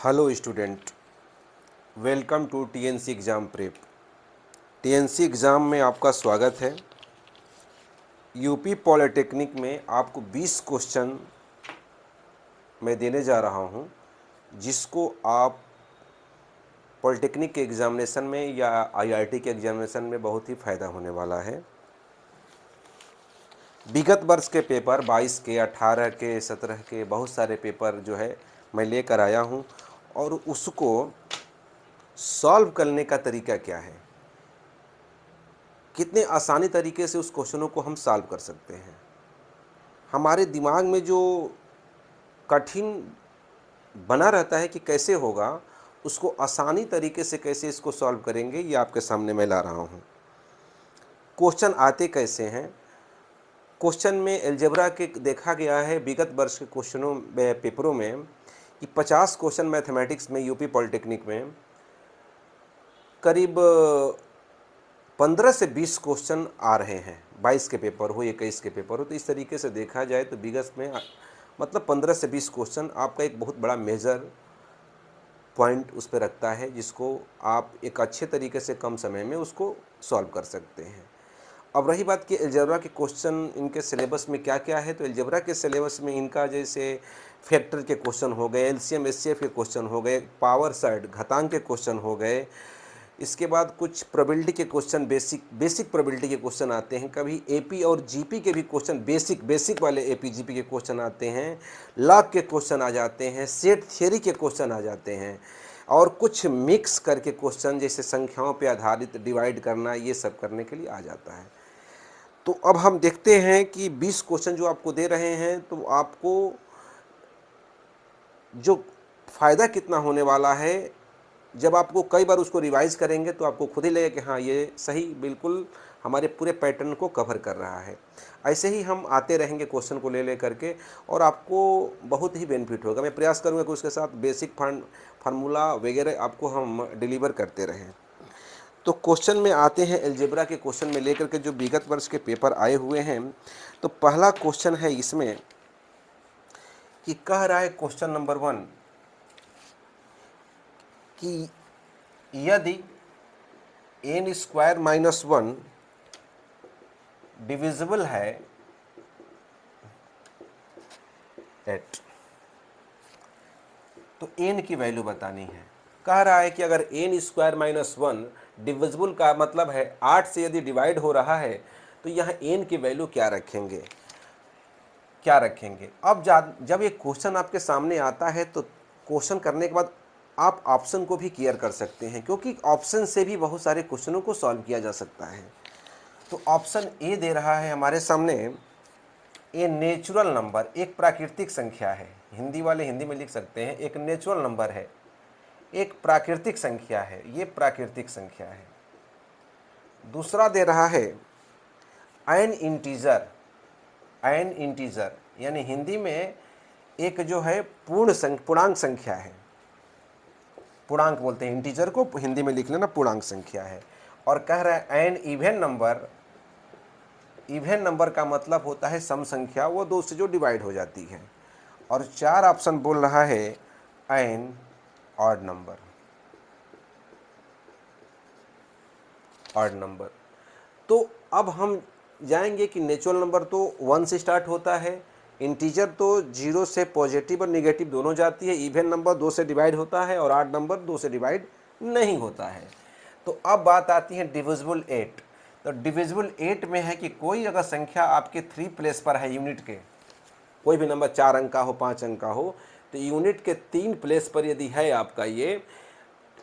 Hello student, welcome to TNC exam prep. TNC exam में आपका स्वागत है। यूपी पॉलिटेक्निक में आपको 20 क्वेश्चन मैं देने जा रहा हूं, जिसको आप पॉलिटेक्निक के एग्ज़ामिनेशन में या आईआईटी के एग्ज़ामिनेशन में बहुत ही फ़ायदा होने वाला है। विगत वर्ष के पेपर 22 के, 18 के, 17 के बहुत सारे पेपर जो है मैं लेकर आया हूं, और उसको सॉल्व करने का तरीका क्या है, कितने आसानी तरीके से उस क्वेश्चनों को हम सॉल्व कर सकते हैं। हमारे दिमाग में जो कठिन बना रहता है कि कैसे होगा, उसको आसानी तरीके से कैसे इसको सॉल्व करेंगे, ये आपके सामने मैं ला रहा हूँ। क्वेश्चन आते कैसे हैं? क्वेश्चन में अलजेब्रा के देखा गया है विगत वर्ष के क्वेश्चनों में, पेपरों में, कि 50 क्वेश्चन मैथमेटिक्स में यूपी पॉलिटेक्निक में करीब 15 से 20 क्वेश्चन आ रहे हैं। 22 के पेपर हो, 21 के पेपर हो, तो इस तरीके से देखा जाए तो विगत में मतलब 15 से 20 क्वेश्चन आपका एक बहुत बड़ा मेजर पॉइंट उस पर रखता है, जिसको आप एक अच्छे तरीके से कम समय में उसको सॉल्व कर सकते हैं। अब रही बात कि अलजेब्रा के क्वेश्चन इनके सिलेबस में क्या क्या है, तो अलजेब्रा के सिलेबस में इनका जैसे फैक्टर के क्वेश्चन हो गए, एलसीएम एचसीएफ के क्वेश्चन हो गए, पावर साइड घातांक के क्वेश्चन हो गए, इसके बाद कुछ प्रोबेबिलिटी के क्वेश्चन, बेसिक प्रोबेबिलिटी के क्वेश्चन आते हैं, कभी एपी और जीपी के भी क्वेश्चन, बेसिक वाले एपी जीपी के क्वेश्चन आते हैं, लॉग के क्वेश्चन आ जाते हैं, सेट थियरी के क्वेश्चन आ जाते हैं, और कुछ मिक्स करके क्वेश्चन जैसे संख्याओं पे आधारित डिवाइड करना, ये सब करने के लिए आ जाता है। तो अब हम देखते हैं कि 20 क्वेश्चन जो आपको दे रहे हैं, तो आपको जो फ़ायदा कितना होने वाला है, जब आपको कई बार उसको रिवाइज़ करेंगे तो आपको खुद ही लगेगा कि हाँ, ये सही बिल्कुल हमारे पूरे पैटर्न को कवर कर रहा है। ऐसे ही हम आते रहेंगे क्वेश्चन को ले करके, और आपको बहुत ही बेनिफिट होगा। मैं प्रयास करूँगा कि उसके साथ बेसिक फार्मूला वगैरह आपको हम डिलीवर करते रहें। तो क्वेश्चन में आते हैं, अलजेब्रा के क्वेश्चन में लेकर के जो विगत वर्ष के पेपर आए हुए हैं। तो पहला क्वेश्चन है इसमें कि कह रहा है क्वेश्चन नंबर 1 कि यदि n स्क्वायर माइनस 1 डिविजिबल है एट, तो n की वैल्यू बतानी है। कह रहा है कि अगर n स्क्वायर माइनस 1 डिविजिबल का मतलब है 8 से यदि डिवाइड हो रहा है, तो यह n की वैल्यू क्या रखेंगे, अब जब ये क्वेश्चन आपके सामने आता है, तो क्वेश्चन करने के बाद आप ऑप्शन को भी क्लियर कर सकते हैं, क्योंकि ऑप्शन से भी बहुत सारे क्वेश्चनों को सॉल्व किया जा सकता है। तो ऑप्शन ए दे रहा है हमारे सामने, ए नेचुरल नंबर, एक प्राकृतिक संख्या है। हिंदी वाले हिंदी में लिख सकते हैं, एक नेचुरल नंबर है, एक प्राकृतिक संख्या है, ये प्राकृतिक संख्या है। दूसरा दे रहा है एन इंटीजर, यानी हिंदी में एक जो है पूर्णांक संख्या है, पूर्णांक बोलते हैं इंटीजर को, हिंदी में लिख लेना पूर्णांक संख्या है। और कह रहा है an even number, even number का मतलब होता है सम संख्या, वो 2 से जो डिवाइड हो जाती है। और 4 ऑप्शन बोल रहा है एन ऑड नंबर, तो अब हम जाएंगे कि नेचुरल नंबर तो 1 से स्टार्ट होता है, इंटीजर तो 0 से पॉजिटिव और निगेटिव दोनों जाती है, इवन नंबर 2 से डिवाइड होता है, और ऑड नंबर 2 से डिवाइड नहीं होता है। तो अब बात आती है डिविजिबल 8। तो डिविजिबल 8 में है कि कोई अगर संख्या आपके 3 प्लेस पर है, यूनिट के कोई भी नंबर 4 अंक का हो, 5 अंक का हो, तो यूनिट के 3 प्लेस पर यदि है आपका ये,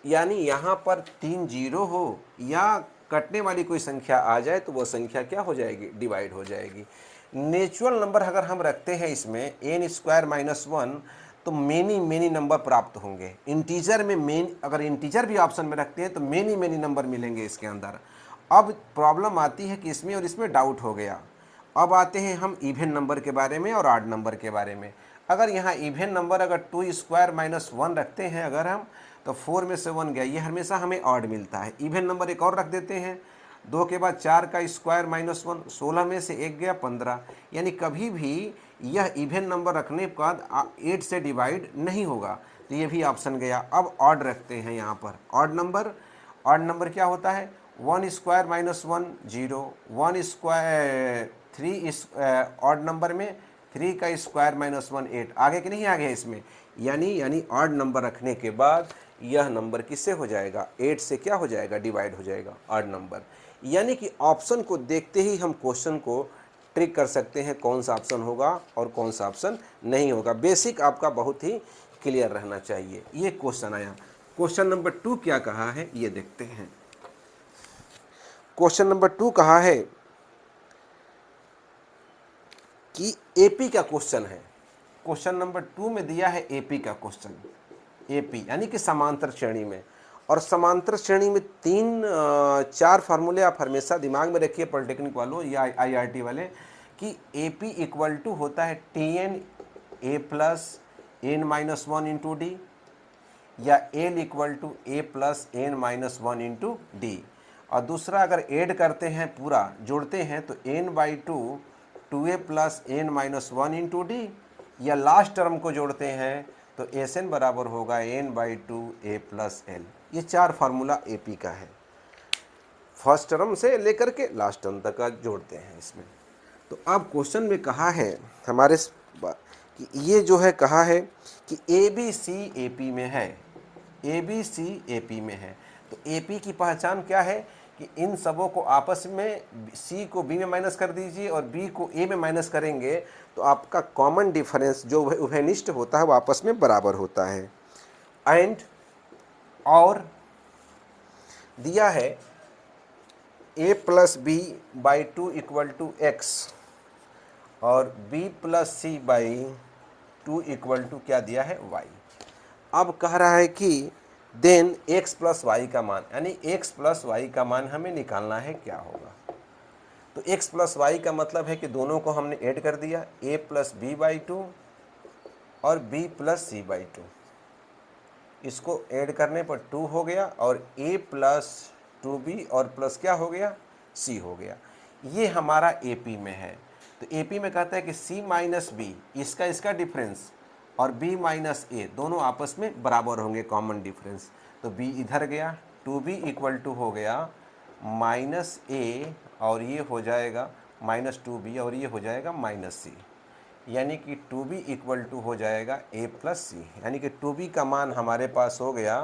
यानी यहाँ पर 3 जीरो हो या कटने वाली कोई संख्या आ जाए, तो वो संख्या क्या हो जाएगी, डिवाइड हो जाएगी। नेचुरल नंबर अगर हम रखते हैं इसमें एन स्क्वायर माइनस 1, तो मेनी नंबर प्राप्त होंगे। इंटीजर में अगर इंटीजर भी ऑप्शन में रखते हैं तो मेनी नंबर मिलेंगे इसके अंदर। अब प्रॉब्लम आती है कि इसमें और इसमें डाउट हो गया। अब आते हैं हम इवन नंबर के बारे में और ऑड नंबर के बारे में। अगर यहाँ इवन नंबर अगर 2 स्क्वायर माइनस 1 रखते हैं अगर हम, तो 4 में से 1 गया, ये हमेशा हमें ऑड मिलता है। इवन नंबर एक और रख देते हैं, 2 के बाद 4 का स्क्वायर माइनस 1, 16 में से 1 गया 15, यानी कभी भी यह इवन नंबर रखने के बाद 8 से डिवाइड नहीं होगा, तो ये भी ऑप्शन गया। अब ऑड रखते हैं यहाँ पर, ऑड नंबर क्या होता है, 1 square minus 1 0, 1 square 3 odd number में 3 का स्क्वायर माइनस 1 8, आगे कि नहीं आगे है इसमें, यानी ऑड नंबर रखने के बाद यह नंबर किससे हो जाएगा, 8 से क्या हो जाएगा, डिवाइड हो जाएगा ऑड नंबर। यानी कि ऑप्शन को देखते ही हम क्वेश्चन को ट्रिक कर सकते हैं कौन सा ऑप्शन होगा और कौन सा ऑप्शन नहीं होगा। बेसिक आपका बहुत ही क्लियर रहना चाहिए। ये क्वेश्चन आया। क्वेश्चन नंबर 2 क्या कहा है ये देखते हैं। क्वेश्चन नंबर 2 कहा है कि एपी का क्वेश्चन है। क्वेश्चन नंबर 2 में दिया है एपी का क्वेश्चन, एपी यानी कि समांतर श्रेणी में। और समांतर श्रेणी में 4 फार्मूले आप हमेशा दिमाग में रखिए पॉलिटेक्निक वालों या आईआईटी वाले, कि एपी इक्वल टू होता है T N A plus N minus 1 into D, या L equal to A plus N minus 1 into D. और दूसरा अगर ऐड करते हैं, पूरा जोड़ते हैं, तो n by two 2a plus N minus 1 into D, या लास्ट टर्म को जोड़ते हैं तो एस एन बराबर होगा N by 2a plus L. ये 4 फार्मूला एपी का है, फर्स्ट टर्म से लेकर के लास्ट टर्म तक का जोड़ते हैं इसमें। तो अब क्वेश्चन में कहा है हमारे कि ये जो है कहा है कि A B C A P में है, A B C A P में है। तो ए पी की पहचान क्या है कि इन सबों को आपस में, सी को बी में माइनस कर दीजिए और बी को ए में माइनस करेंगे तो आपका कॉमन डिफरेंस जो उभयनिष्ठ होता है वो आपस में बराबर होता है। एंड और दिया है a plus b by 2 equal to x और b plus c by 2 equal to क्या दिया है, y। अब कह रहा है कि देन x प्लस वाई का मान, यानी x प्लस वाई का मान हमें निकालना है, क्या होगा। तो x प्लस वाई का मतलब है कि दोनों को हमने ऐड कर दिया, a प्लस बी बाई 2 और b प्लस सी बाई 2। इसको ऐड करने पर 2 हो गया और a प्लस 2b और प्लस क्या हो गया, c हो गया। ये हमारा AP में है। तो AP में कहता है कि c माइनस बी, इसका डिफरेंस, और b माइनस ए दोनों आपस में बराबर होंगे, कॉमन डिफरेंस। तो b इधर गया, 2b इक्वल टू हो गया माइनस ए और ये हो जाएगा माइनस 2b और ये हो जाएगा माइनस c, यानी कि 2b इक्वल टू हो जाएगा a प्लस सी। यानी कि 2b का मान हमारे पास हो गया,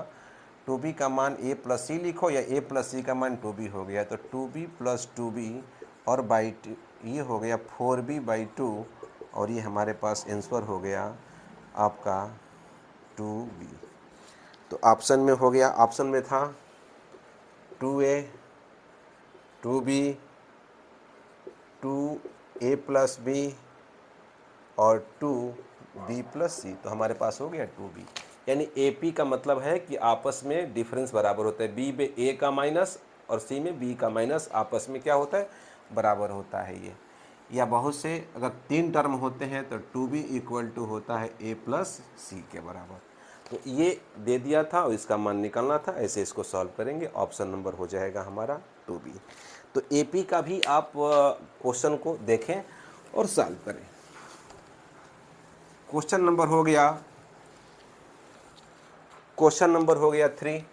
2b का मान a प्लस सी लिखो या a प्लस सी का मान 2b हो गया। तो 2b प्लस 2b और बाई ये हो गया 4b बाई 2 और ये हमारे पास आंसर हो गया आपका 2b। तो ऑप्शन में हो गया, ऑप्शन में था 2a 2b 2a plus B और 2b प्लस सी, तो हमारे पास हो गया 2b। यानी AP का मतलब है कि आपस में डिफरेंस बराबर होता है, b में a का माइनस और c में b का माइनस आपस में क्या होता है, बराबर होता है ये। या बहुत से अगर 3 टर्म होते हैं तो 2b इक्वल टू होता है a प्लस सी के बराबर। तो ये दे दिया था और इसका मान निकालना था, ऐसे इसको सॉल्व करेंगे, ऑप्शन नंबर हो जाएगा हमारा 2b। तो AP का भी आप क्वेश्चन को देखें और सॉल्व करें। क्वेश्चन नंबर हो गया, क्वेश्चन नंबर हो गया 3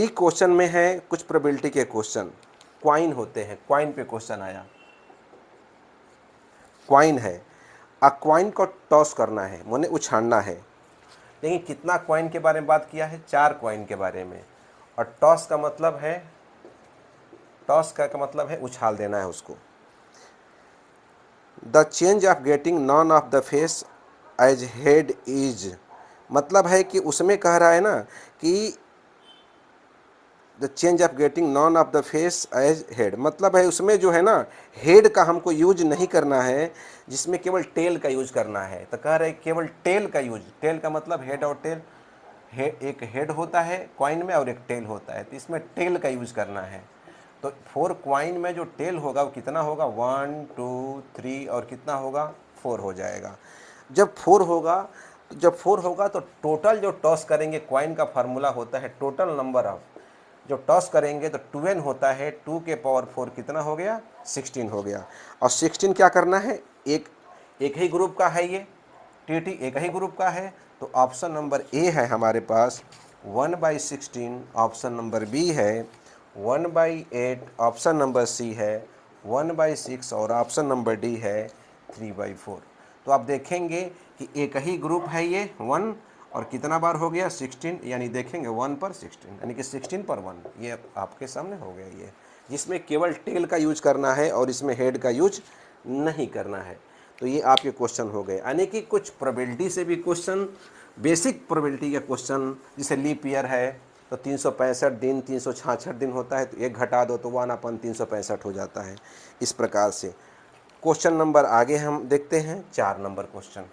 क्वेश्चन में है कुछ प्रोबेबिलिटी के क्वेश्चन, क्वाइन होते हैं, क्वाइन पे क्वेश्चन आया। क्वाइन है, क्वाइन को टॉस करना है, माने उछालना है। लेकिन कितना क्वाइन के बारे में बात किया है, 4 क्वाइन के बारे में। और टॉस का मतलब है, टॉस का मतलब है उछाल देना है उसको। The change of getting none of the face as head is, मतलब है कि उसमें कह रहा है ना कि the change of getting none of the face as head, मतलब है उसमें जो है ना हेड का हमको यूज नहीं करना है, जिसमें केवल टेल का यूज करना है। तो कह रहे केवल टेल का यूज, टेल का मतलब हेड और टेल, एक हेड होता है कॉइन में और एक टेल होता है, तो इसमें टेल का यूज करना है। तो 4 क्वाइन में जो टेल होगा वो कितना होगा, 1 2 3 और कितना होगा, 4 हो जाएगा। जब 4 होगा तो टोटल जो टॉस करेंगे, क्वाइन का फार्मूला होता है टोटल नंबर ऑफ, जब टॉस करेंगे तो 2n होता है, 2 के पावर 4 कितना हो गया, 16 हो गया। और 16 क्या करना है, एक ही ग्रुप का है, ये टी एक ही ग्रुप का है। तो ऑप्शन नंबर ए है हमारे पास 1/16, ऑप्शन नंबर बी है 1/8, ऑप्शन नंबर सी है 1/6 और ऑप्शन नंबर डी है 3/4। तो आप देखेंगे कि एक ही ग्रुप है ये 1 और कितना बार हो गया 16, यानी देखेंगे 1 पर 16 यानी कि 16 पर 1, ये आपके सामने हो गया ये, जिसमें केवल टेल का यूज करना है और इसमें हेड का यूज नहीं करना है। तो ये आपके क्वेश्चन हो गए, यानी कि कुछ प्रोबेबिलिटी से भी क्वेश्चन, बेसिक प्रोबेबिलिटी का क्वेश्चन, जैसे लीप ईयर है तो 365 दिन 366 दिन होता है, तो एक घटा दो तो 1/365 हो जाता है। इस प्रकार से क्वेश्चन नंबर आगे हम देखते हैं 4 नंबर क्वेश्चन।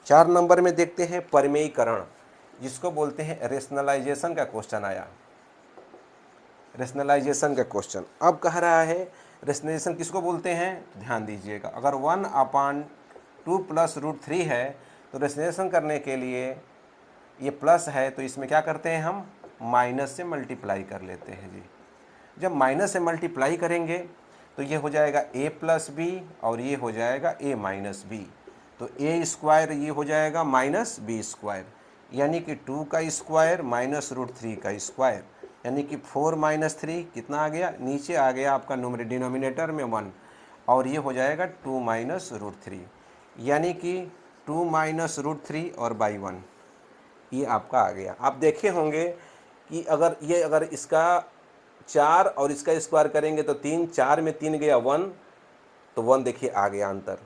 4 नंबर में देखते हैं परिमेयीकरण, जिसको बोलते हैं रेशनलाइजेशन का क्वेश्चन आया, रेशनलाइजेशन का क्वेश्चन। अब कह रहा है रेशनलाइजेशन किसको बोलते हैं, ध्यान दीजिएगा, अगर 1/2 + √3 है तो रेशनलाइजेशन करने के लिए ये प्लस है तो इसमें क्या करते हैं हम माइनस से मल्टीप्लाई कर लेते हैं जी। जब माइनस से मल्टीप्लाई करेंगे तो ये हो जाएगा a + b और ये हो जाएगा a - b, तो a² ये हो जाएगा -b², यानी कि 2 का स्क्वायर माइनस √3 का स्क्वायर, यानी कि 4 - 3 कितना आ गया, नीचे आ गया आपका डिनोमिनेटर में 1 और ये हो जाएगा 2 - √3, यानी कि 2 - √3 और बाई 1, ये आपका आ गया। आप देखे होंगे कि अगर इसका 4 और इसका स्क्वायर करेंगे तो 3, 4 में 3 गया 1, तो 1 देखिए आ गया अंतर,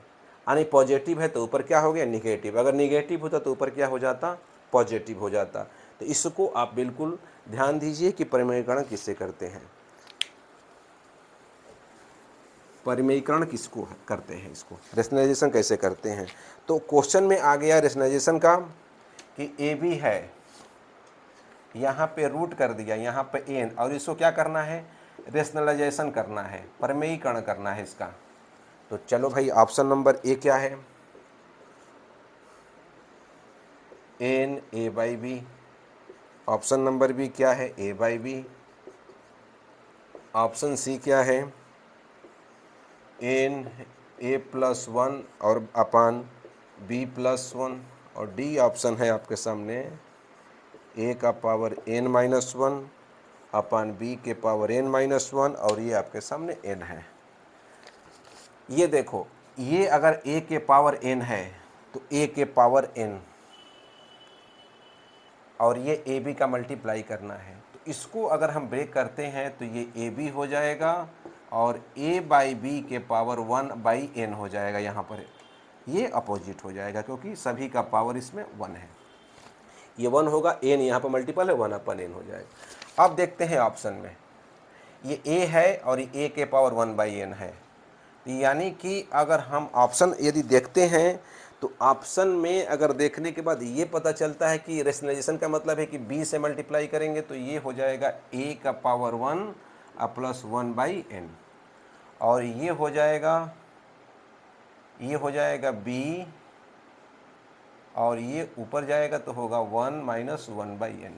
यानी पॉजिटिव है तो ऊपर क्या हो गया निगेटिव, अगर निगेटिव होता तो ऊपर क्या हो जाता, पॉजिटिव हो जाता। तो इसको आप बिल्कुल ध्यान दीजिए कि परिमेयीकरण किससे करते हैं, परिमेयीकरण किसको करते हैं, इसको रेशनलाइजेशन कैसे करते हैं। तो क्वेश्चन में आ गया रेशनलाइजेशन का कि ए बी है, यहाँ पे रूट कर दिया, यहाँ पे एन, और इसको क्या करना है, रेशनलाइजेशन करना है, परिमेयीकरण करना है इसका। तो चलो भाई ऑप्शन नंबर ए क्या है, N a/b, option number B क्या है a/b, ऑप्शन सी क्या है एन a+1 और अपान b+1, और डी ऑप्शन है आपके सामने a का पावर n-1 अपान b के पावर n-1 और ये आपके सामने n है। ये देखो, ये अगर a के पावर n है तो a के पावर n और ये ए बी का मल्टीप्लाई करना है, तो इसको अगर हम ब्रेक करते हैं तो ये ए बी हो जाएगा और a/b के पावर 1/n हो जाएगा, यहाँ पर ये अपोजिट हो जाएगा क्योंकि सभी का पावर इसमें 1 है, ये 1 होगा, n यहाँ पर मल्टीपल है, 1/n हो जाएगा। अब देखते हैं ऑप्शन में, ये a है और ये a के पावर 1/n है, यानी कि अगर हम ऑप्शन यदि देखते हैं तो ऑप्शन में अगर देखने के बाद ये पता चलता है कि रेशनलाइजेशन का मतलब है कि b से मल्टीप्लाई करेंगे तो ये हो जाएगा a का पावर 1 + 1/n और ये हो जाएगा b और ये ऊपर जाएगा तो होगा 1 - 1/n।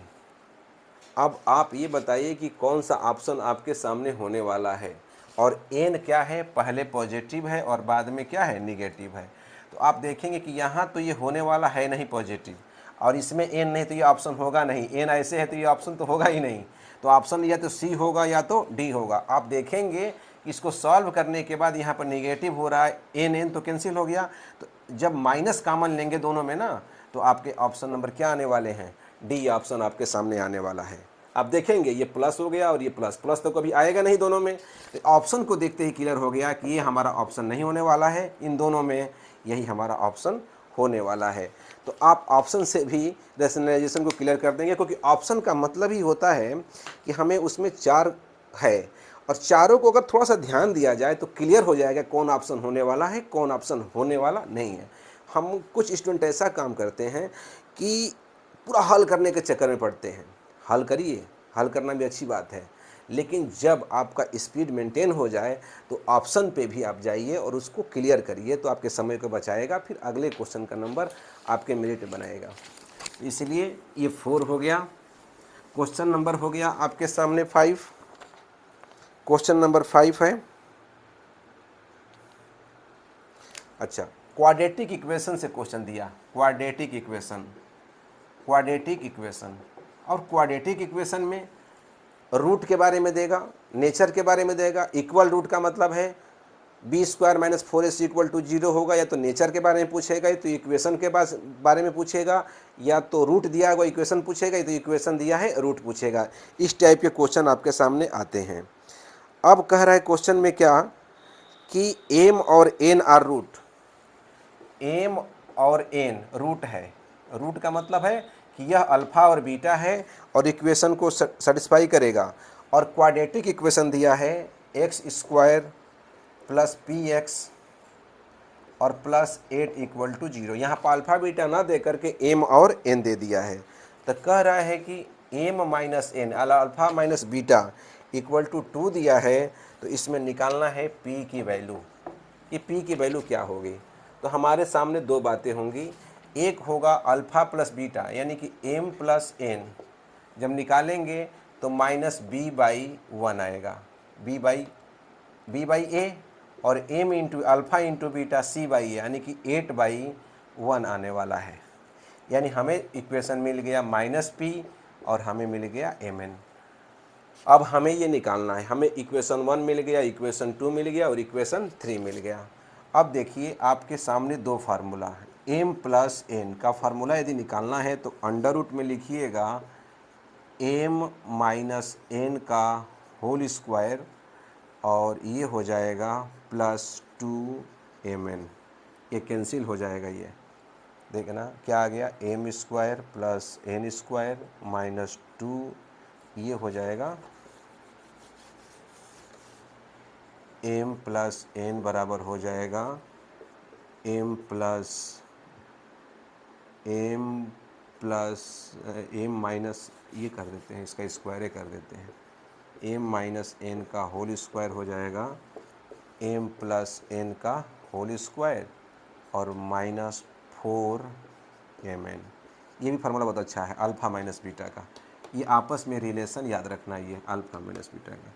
अब आप ये बताइए कि कौन सा ऑप्शन आपके सामने होने वाला है, और n क्या है, पहले पॉजिटिव है और बाद में क्या है निगेटिव है। तो आप देखेंगे कि यहाँ तो ये होने वाला है नहीं पॉजिटिव, और इसमें n नहीं तो ये ऑप्शन होगा नहीं, n ऐसे है तो ये ऑप्शन तो होगा ही नहीं, तो ऑप्शन या तो सी होगा या तो डी होगा। आप देखेंगे कि इसको सॉल्व करने के बाद यहाँ पर निगेटिव हो रहा है, n तो कैंसिल हो गया, तो जब माइनस कॉमन लेंगे दोनों में ना तो आपके ऑप्शन नंबर क्या आने वाले हैं, डी ऑप्शन आपके सामने आने वाला है। आप देखेंगे ये प्लस हो गया और ये प्लस प्लस तो कभी आएगा नहीं दोनों में, तो ऑप्शन को देखते ही क्लियर हो गया कि ये हमारा ऑप्शन नहीं होने वाला है, इन दोनों में यही हमारा ऑप्शन होने वाला है। तो आप ऑप्शन से भी रेशनलाइजेशन को क्लियर कर देंगे, क्योंकि ऑप्शन का मतलब ही होता है कि हमें उसमें 4 है और चारों को अगर थोड़ा सा ध्यान दिया जाए तो क्लियर हो जाएगा कौन ऑप्शन होने वाला है, कौन ऑप्शन होने वाला नहीं है। हम कुछ स्टूडेंट ऐसा काम करते हैं कि पूरा हल करने के चक्कर में पड़ते हैं। हल करिए, हल करना भी अच्छी बात है, लेकिन जब आपका स्पीड मेंटेन हो जाए तो ऑप्शन पे भी आप जाइए और उसको क्लियर करिए, तो आपके समय को बचाएगा, फिर अगले क्वेश्चन का नंबर आपके मेरिट बनाएगा। इसलिए ये 4 हो गया। क्वेश्चन नंबर हो गया आपके सामने 5। क्वेश्चन नंबर 5 है, अच्छा, क्वाड्रेटिक इक्वेशन से क्वेश्चन दिया। क्वाड्रेटिक इक्वेशन, क्वाड्रेटिक इक्वेशन, और क्वाड्रेटिक इक्वेशन में रूट के बारे में देगा, नेचर के बारे में देगा। इक्वल रूट का मतलब है b square minus 4ac equal to 0 होगा, या तो नेचर के बारे में पूछेगा, या तो इक्वेशन के बारे में पूछेगा, या तो रूट दिया हुआ इक्वेशन पूछेगा, या तो इक्वेशन दिया है रूट पूछेगा। इस टाइप के क्वेश्चन आपके सामने आते हैं। अब कह रहा है क्वेश्चन में क्या कि एम और एन आर रूट, एम और एन रूट है। रूट का मतलब है कि यह अल्फा और बीटा है और इक्वेशन को सेटिस्फाई करेगा। और क्वाड्रेटिक इक्वेशन दिया है x square plus P x और प्लस 8 इक्वल टू 0। यहाँ पर अल्फा बीटा ना दे करके एम और एन दे दिया है। तो कह रहा है कि m minus n, alpha minus beta equal to 2 दिया है, तो इसमें निकालना है पी की वैल्यू। कि पी की वैल्यू क्या होगी? तो हमारे सामने दो बातें होंगी। एक होगा अल्फ़ा प्लस बीटा, यानी कि एम प्लस एन जब निकालेंगे तो माइनस बी बाई 1 आएगा, बी बाई ए, और M into alpha into beta C by A, यानी कि 8/1 आने वाला है। यानी हमें इक्वेशन मिल गया माइनस पी और हमें मिल गया एम एन। अब हमें ये निकालना है, हमें इक्वेशन 1 मिल गया, इक्वेशन 2 मिल गया और इक्वेशन 3 मिल गया। अब देखिए आपके सामने दो फार्मूला है। एम प्लस एन का फार्मूला यदि निकालना है तो अंडर रूट में लिखिएगा एम माइनस एन का होल स्क्वायर, और ये हो जाएगा प्लस 2mn। ये कैंसिल हो जाएगा। ये देखना क्या आ गया, m square plus n square minus 2, ये हो जाएगा एम प्लस एन बराबर हो जाएगा एम प्लस एम माइनस, ये कर देते हैं, इसका स्क्वायर कर देते हैं, एम माइनस एन का होल स्क्वायर हो जाएगा एम प्लस एन का होल स्क्वायर और माइनस 4mn। ये भी फार्मूला बहुत अच्छा है अल्फ़ा माइनस बीटा का। ये आपस में रिलेशन याद रखना, ये अल्फ़ा माइनस बीटा का,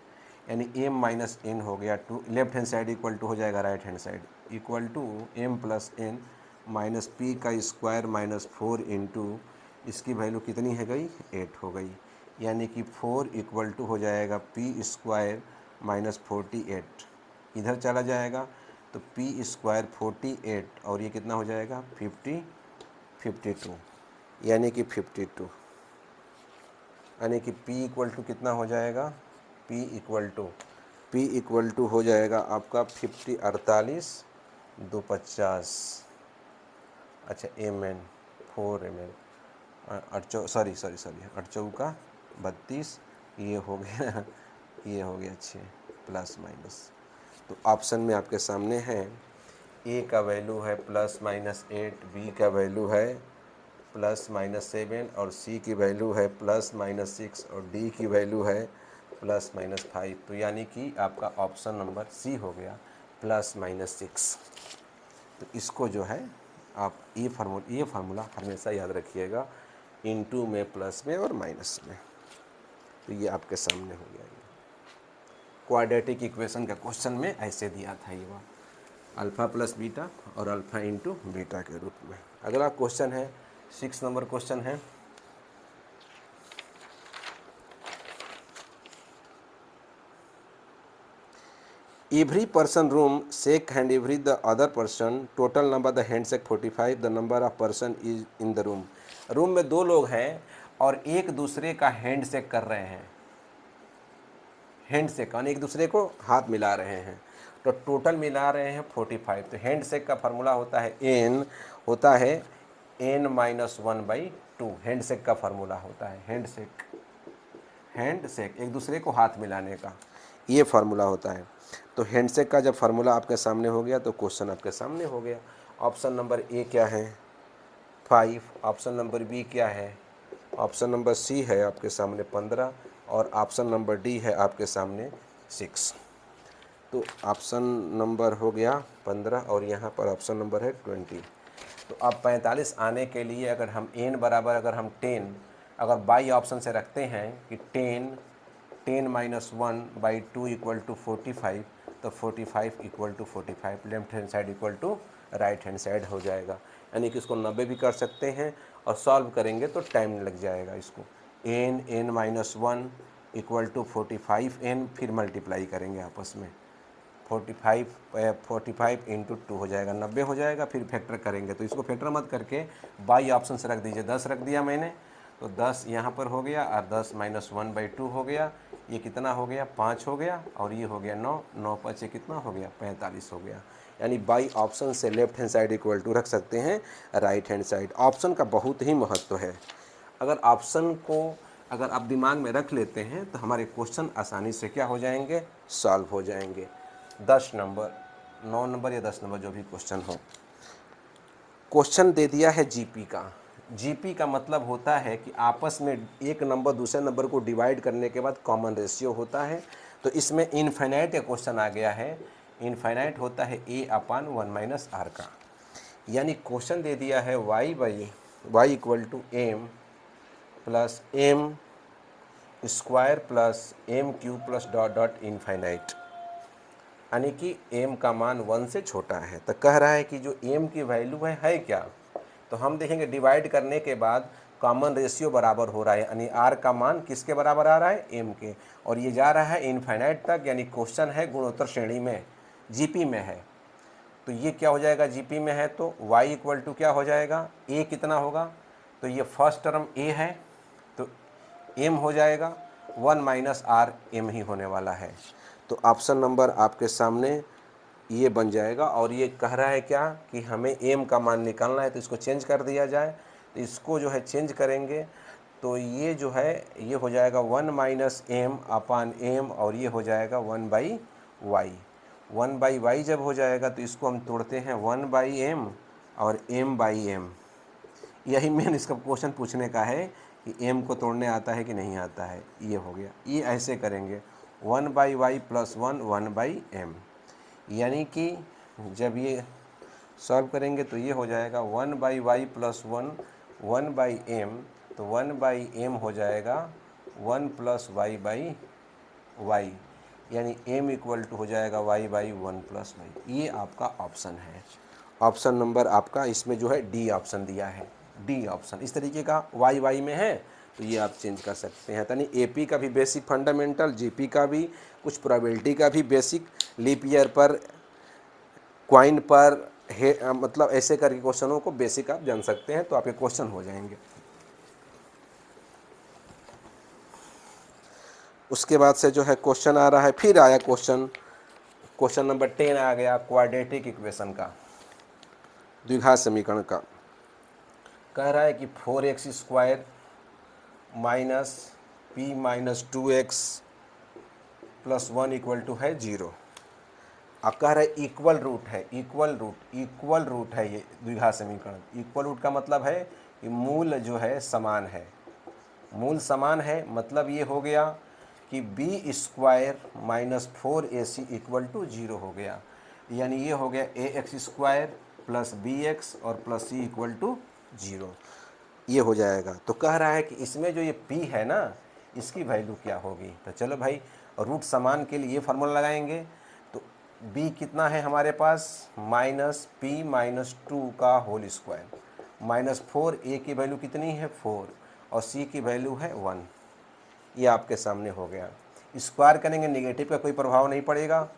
यानी एम माइनस एन हो गया 2, left hand side equal to हो जाएगा right hand side, equal to m plus N minus p का स्क्वायर माइनस 4 इंटू इसकी वैल्यू कितनी है गई, 8 हो गई। यानी कि 4 इक्वल टू हो जाएगा पी स्क्वायर माइनस 48, इधर चला जाएगा तो पी स्क्वायर 48 और ये कितना हो जाएगा 52, यानी कि 52, यानी कि P इक्वल टू कितना हो जाएगा, P इक्वल टू हो जाएगा आपका 50 48 2 50, अच्छा mn 4mn, सॉरी 8 चौका 32, ये हो गया ये हो गया 6 प्लस माइनस। तो ऑप्शन में आपके सामने है ए का वैल्यू है प्लस माइनस 8, बी का वैल्यू है प्लस माइनस 7 और सी की वैल्यू है प्लस माइनस 6 और डी की वैल्यू है प्लस माइनस 5। तो यानी कि आपका ऑप्शन नंबर सी हो गया प्लस माइनस 6। तो इसको जो है आप ये फार्मूला हमेशा याद रखिएगा, इनटू में, प्लस में और माइनस में। तो ये आपके सामने हो गया। ये क्वाड्रेटिक इक्वेशन का क्वेश्चन में ऐसे दिया था, ये अल्फ़ा प्लस बीटा और अल्फ़ा इंटू बीटा के रूप में। अगला क्वेश्चन है 6 नंबर क्वेश्चन है, every person room shake hand every the other person, total number the hand shake 45, the number of person is in the room. Room में दो लोग हैं और एक दूसरे का हैंड शेक कर रहे हैं, हैंड शेक यानी एक दूसरे को हाथ मिला रहे हैं, तो टोटल मिला रहे हैं 45। तो हैंड शेक का फार्मूला होता है n माइनस 1/2। हैंड शेक का फार्मूला होता है हैंड शेक एक दूसरे को हाथ मिलाने का, ये फार्मूला होता है। तो हैंड शेक का जब फार्मूला आपके सामने हो गया तो क्वेश्चन आपके सामने हो गया। ऑप्शन नंबर ए क्या है 5, ऑप्शन नंबर बी क्या है, ऑप्शन नंबर सी है आपके सामने 15 और ऑप्शन नंबर डी है आपके सामने 6। तो ऑप्शन नंबर हो गया 15 और यहाँ पर ऑप्शन नंबर है 20। तो अब 45 आने के लिए अगर हम n बराबर अगर हम 10 अगर बाई ऑप्शन से रखते हैं कि 10 माइनस 1/2 इक्वल टू 45, तो 45 equal to 45 left hand side equal to right hand side हो जाएगा। यानी कि इसको 90 भी कर सकते हैं और सॉल्व करेंगे तो टाइम लग जाएगा इसको। n minus 1 equal to 45n, फिर मल्टीप्लाई करेंगे आपस में। 45 इंटू 2 हो जाएगा, 90 हो जाएगा। फिर फैक्टर करेंगे तो इसको फैक्टर मत करके बाई ऑप्शन से रख दीजिए। 10 रख दिया मैंने, तो 10 यहाँ पर हो गया और 10 माइनस 1/2 हो गया। ये कितना हो गया? 5 हो गया और ये हो गया 9। 9 5 ये कितना हो गया? 45 हो गया। यानी बाई ऑप्शन से left hand side equal to रख सकते हैं राइट हैंड साइड। ऑप्शन का बहुत ही महत्व है। अगर ऑप्शन को अगर आप दिमाग में रख लेते हैं तो हमारे क्वेश्चन आसानी से क्या हो जाएंगे? सॉल्व हो जाएंगे। 10 नंबर, 9 नंबर या 10 नंबर जो भी क्वेश्चन हो। क्वेश्चन दे दिया है जीपी का। जीपी का मतलब होता है कि आपस में एक नंबर दूसरे नंबर को डिवाइड करने के बाद कॉमन रेशियो होता है। तो इसमें इनफाइनाइट का क्वेश्चन आ गया है। इनफाइनाइट होता है a/1 माइनस r का। यानी क्वेश्चन दे दिया है y equal to m plus m square plus m cube plus dot dot infinite, यानी कि m का मान 1 से छोटा है। तो कह रहा है कि जो m की वैल्यू है क्या? तो हम देखेंगे डिवाइड करने के बाद कॉमन रेशियो बराबर हो रहा है, यानी r का मान किसके बराबर आ रहा है? m के। और ये जा रहा है इनफाइनाइट तक, यानी क्वेश्चन है गुणोत्तर श्रेणी में, जीपी में है। तो ये क्या हो जाएगा? जीपी में है तो y इक्वल टू क्या हो जाएगा? a कितना होगा? तो ये फर्स्ट टर्म a है तो m हो जाएगा, 1 माइनस r m ही होने वाला है। तो ऑप्शन नंबर आपके सामने ये बन जाएगा। और ये कह रहा है क्या कि हमें m का मान निकालना है, तो इसको चेंज कर दिया जाए। तो इसको जो है चेंज करेंगे तो ये जो है ये हो जाएगा 1 माइनस m अपान m, और ये हो जाएगा 1/y। 1/y जब हो जाएगा तो इसको हम तोड़ते हैं 1/m और m/m। यही मेन इसका क्वेश्चन पूछने का है कि m को तोड़ने आता है कि नहीं आता है। ये हो गया। ये ऐसे करेंगे 1/y प्लस 1/m, यानी कि जब ये सॉल्व करेंगे तो ये हो जाएगा 1/y प्लस 1/m, तो 1/m हो जाएगा 1 प्लस y/y, यानी m इक्वल टू हो जाएगा y/1 प्लस y। ये आपका ऑप्शन है। ऑप्शन नंबर आपका इसमें जो है डी ऑप्शन दिया है। डी ऑप्शन इस तरीके का y में है तो ये आप चेंज कर सकते हैं। यानी एपी का भी बेसिक फंडामेंटल, जीपी का भी, कुछ प्रोबेबिलिटी का भी बेसिक, लीप ईयर पर, क्वाइन पर मतलब ऐसे करके क्वेश्चनों को बेसिक आप जान सकते हैं तो आपके क्वेश्चन हो जाएंगे। उसके बाद से जो है क्वेश्चन आ रहा है, फिर आया क्वेश्चन नंबर 10 आ गया क्वाड्रेटिक इक्वेशन का, द्विघात समीकरण का। कह रहा है कि 4x square minus p minus 2x plus 1 equal to है 0। अब कह रहा है इक्वल रूट है, इक्वल रूट है ये द्विघात समीकरण। इक्वल रूट का मतलब है कि मूल जो है समान है। मूल समान है मतलब ये हो गया कि b square minus 4ac equal to 0 हो गया। यानी ये हो गया ax स्क्वायर प्लस bx और प्लस c इक्वल टू 0, ये हो जाएगा। तो कह रहा है कि इसमें जो ये p है ना, इसकी वैल्यू क्या होगी? तो चलो भाई रूट समान के लिए ये फार्मूला लगाएंगे। तो b कितना है हमारे पास? माइनस p माइनस 2 का होल स्क्वायर माइनस 4, a की वैल्यू कितनी है? 4 और c की वैल्यू है 1। ये आपके सामने हो गया। स्क्वायर करेंगे नेगेटिव का कोई प्रभाव नहीं पड़ेगा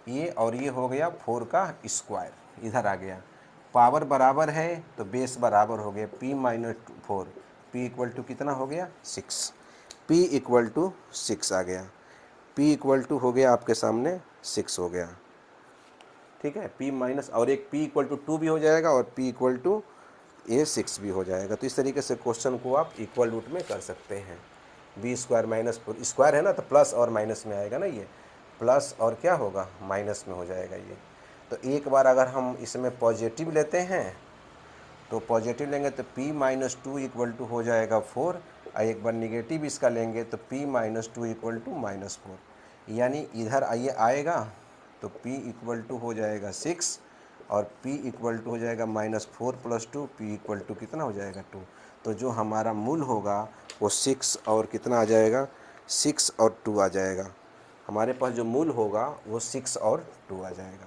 ये, और ये हो गया 4 का स्क्वायर इधर आ गया। पावर बराबर है तो बेस बराबर हो गया p minus 4, p equal to कितना हो गया? 6। p इक्वल टू 6 आ गया। p इक्वल टू हो गया आपके सामने 6 हो गया। ठीक है, p माइनस और एक p इक्वल टू 2 भी हो जाएगा और p इक्वल टू ये 6 भी हो जाएगा। तो इस तरीके से क्वेश्चन को आप इक्वल रूट में कर सकते हैं। बी स्क्वायर माइनस 4 स्क्वायर है ना, तो प्लस और माइनस में आएगा ना, ये प्लस और क्या होगा? माइनस में हो जाएगा ये। तो एक बार अगर हम इसमें पॉजिटिव लेते हैं तो पॉजिटिव लेंगे तो p माइनस 2 इक्वल टू हो जाएगा 4, और एक बार निगेटिव इसका लेंगे तो p minus 2 equal to minus 4। यानी इधर आइए आएगा तो p इक्वल टू हो जाएगा 6 और p इक्वल टू हो जाएगा minus 4 plus 2, p equal to कितना हो जाएगा? 2। तो जो हमारा मूल होगा वो 6 और कितना आ जाएगा, 6 और 2 आ जाएगा। हमारे पास जो मूल होगा वो 6 और 2 आ जाएगा।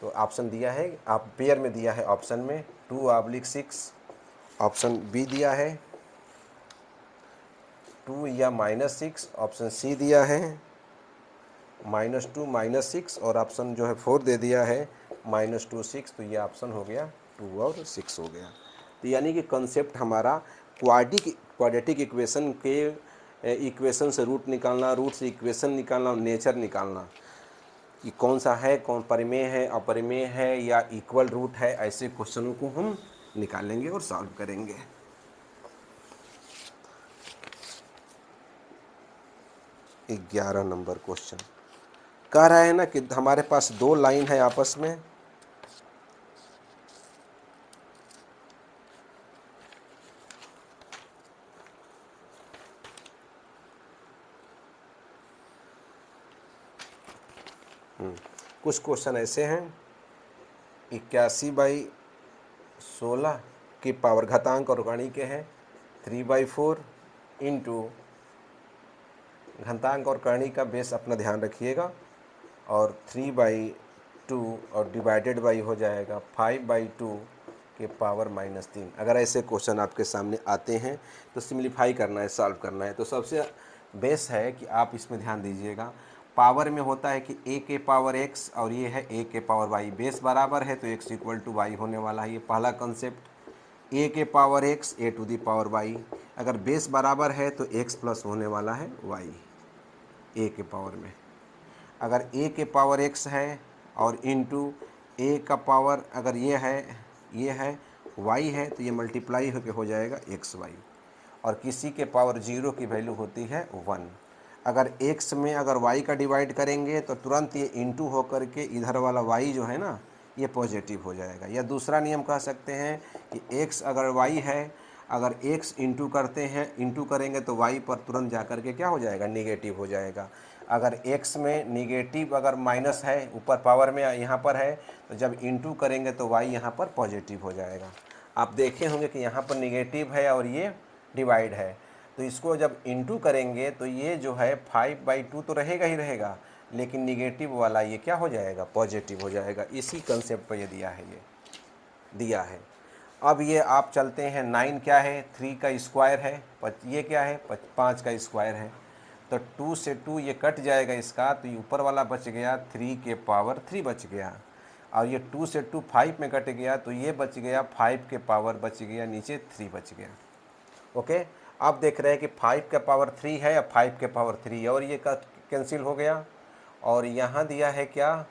तो ऑप्शन दिया है, आप पेयर में दिया है ऑप्शन में 2/6, ऑप्शन बी दिया है 2 या -6, ऑप्शन सी दिया है -2 -6, और ऑप्शन जो है 4 दे दिया है -2 6। तो ये ऑप्शन हो गया 2 और 6 हो गया। तो यानी कि कंसेप्ट हमारा क्वाड्रेटिक इक्वेशन के इक्वेशन से रूट निकालना, रूट से इक्वेशन निकालना और नेचर निकालना कि कौन सा है, कौन परिमेय है, अपरिमेय है या इक्वल रूट है, ऐसे क्वेश्चनों को हम निकालेंगे और सॉल्व करेंगे। एक 11 नंबर क्वेश्चन कह रहा है ना कि हमारे पास दो लाइन है आपस में, कुछ क्वेश्चन ऐसे हैं 81/16 की पावर घातांक और कणी के हैं 3/4 इंटू घातांक और कणी का बेस अपना ध्यान रखिएगा, और 3/2 और डिवाइडेड बाई हो जाएगा 5/2 के पावर -3। अगर ऐसे क्वेश्चन आपके सामने आते हैं तो सिम्प्लीफाई करना है, सॉल्व करना है। तो सबसे बेस है कि आप इसमें ध्यान दीजिएगा, पावर में होता है कि a के पावर x और ये है a के पावर y, बेस बराबर है तो x = y होने वाला है। ये पहला कंसेप्ट, a के power x a to the power y, अगर बेस बराबर है तो x प्लस होने वाला है y a के पावर में। अगर a के पावर x है और इंटू a का पावर अगर ये है y है तो ये मल्टीप्लाई होकर हो जाएगा xy, और किसी के पावर 0 की वैल्यू होती है 1। अगर x में अगर y का डिवाइड करेंगे तो तुरंत ये इंटू होकर के इधर वाला y जो है ना ये पॉजिटिव हो जाएगा। या दूसरा नियम कह सकते हैं कि x अगर y है, अगर x इंटू करते हैं, इंटू करेंगे तो y पर तुरंत जा कर के क्या हो जाएगा, नेगेटिव हो जाएगा। अगर x में नेगेटिव अगर माइनस है, ऊपर पावर में यहाँ पर है, तो जब इंटू करेंगे तो y यहाँ पर पॉजिटिव हो जाएगा। आप देखे होंगे कि यहाँ पर नेगेटिव है और ये डिवाइड है, तो इसको जब इंटू करेंगे तो ये जो है 5/2 तो रहेगा ही रहेगा, लेकिन निगेटिव वाला ये क्या हो जाएगा, पॉजिटिव हो जाएगा। इसी कंसेप्ट पर ये दिया है, ये दिया है। अब ये आप चलते हैं 9 क्या है, 3 का स्क्वायर है, ये क्या है 5 का स्क्वायर है, तो 2 से 2 ये कट जाएगा इसका, तो ये ऊपर वाला बच गया 3 के पावर 3 बच गया, और ये 2 से 2 5 में कट गया तो ये बच गया 5 के पावर बच गया, नीचे 3 बच गया। ओके, आप देख रहे हैं कि 5 का पावर 3 है या 5 के पावर 3 है, और ये का कैंसिल हो गया। और यहाँ दिया है क्या,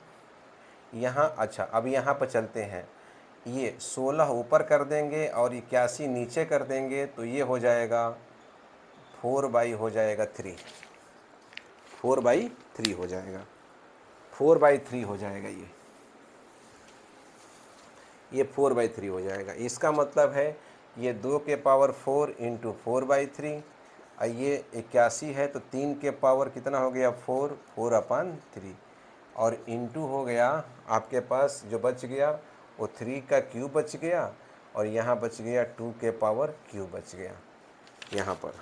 यहाँ, अच्छा अब यहाँ पर चलते हैं, ये 16 ऊपर कर देंगे और 81 नीचे कर देंगे तो ये हो जाएगा 4/3 हो जाएगा, 4/3 हो जाएगा, 4/3 हो जाएगा, ये 4/3 हो जाएगा। इसका मतलब है ये 2 के पावर 4 इंटू 4/3, और ये 81 है तो 3 के पावर कितना हो गया 4/3, और इंटू हो गया आपके पास जो बच गया वो 3 का क्यूब बच गया, और यहाँ बच गया 2 के पावर क्यूब बच गया यहाँ पर।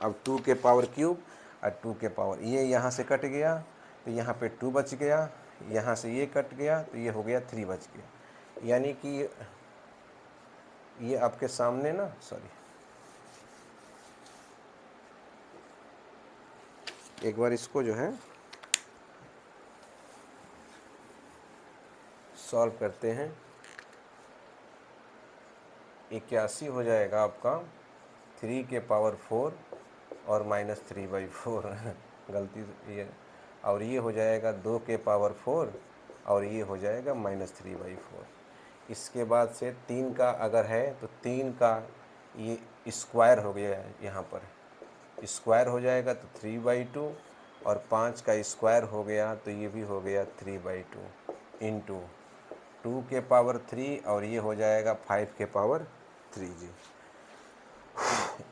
अब 2 के पावर क्यूब और 2 के पावर, ये यहाँ से कट गया तो यहाँ पे 2 बच गया, यहाँ से ये कट गया तो ये हो गया 3 बच गया। यानी कि ये आपके सामने ना, सॉरी एक बार इसको जो है सॉल्व करते हैं। 81 हो जाएगा आपका 3 के पावर 4 और -3/4 गलती ये, और ये हो जाएगा 2 के पावर 4 और ये हो जाएगा -3/4। इसके बाद से 3 का अगर है तो 3 का ये स्क्वायर हो गया है, यहाँ पर स्क्वायर हो जाएगा तो 3/2, और 5 का स्क्वायर हो गया तो ये भी हो गया 3/2 इंटू 2 के पावर 3, और ये हो जाएगा 5 के पावर 3 जी।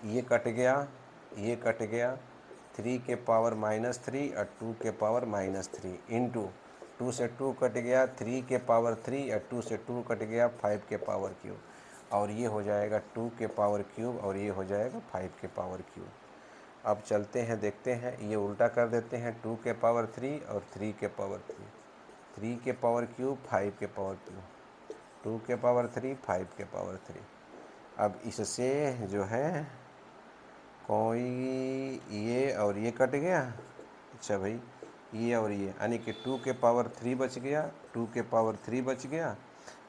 ये कट गया, ये कट गया, 3 के पावर -3 और 2 के पावर -3 इंटू 2 से 2 कट गया, 3 के पावर 3 और 2 से 2 कट गया 5 के पावर क्यूब। और ये हो जाएगा 2 के पावर क्यूब और ये हो जाएगा 5 के पावर क्यूब। अब चलते हैं, देखते हैं, ये उल्टा कर देते हैं, 2 के पावर 3 और 3 के पावर 3 के पावर क्यूब 5 के पावर क्यूब, 2 के पावर 3 5 के पावर 3। अब इससे जो है कोई ये और ये कट गया। अच्छा भाई, ये और ये यानी कि 2 के पावर 3 बच गया, 2 के पावर 3 बच गया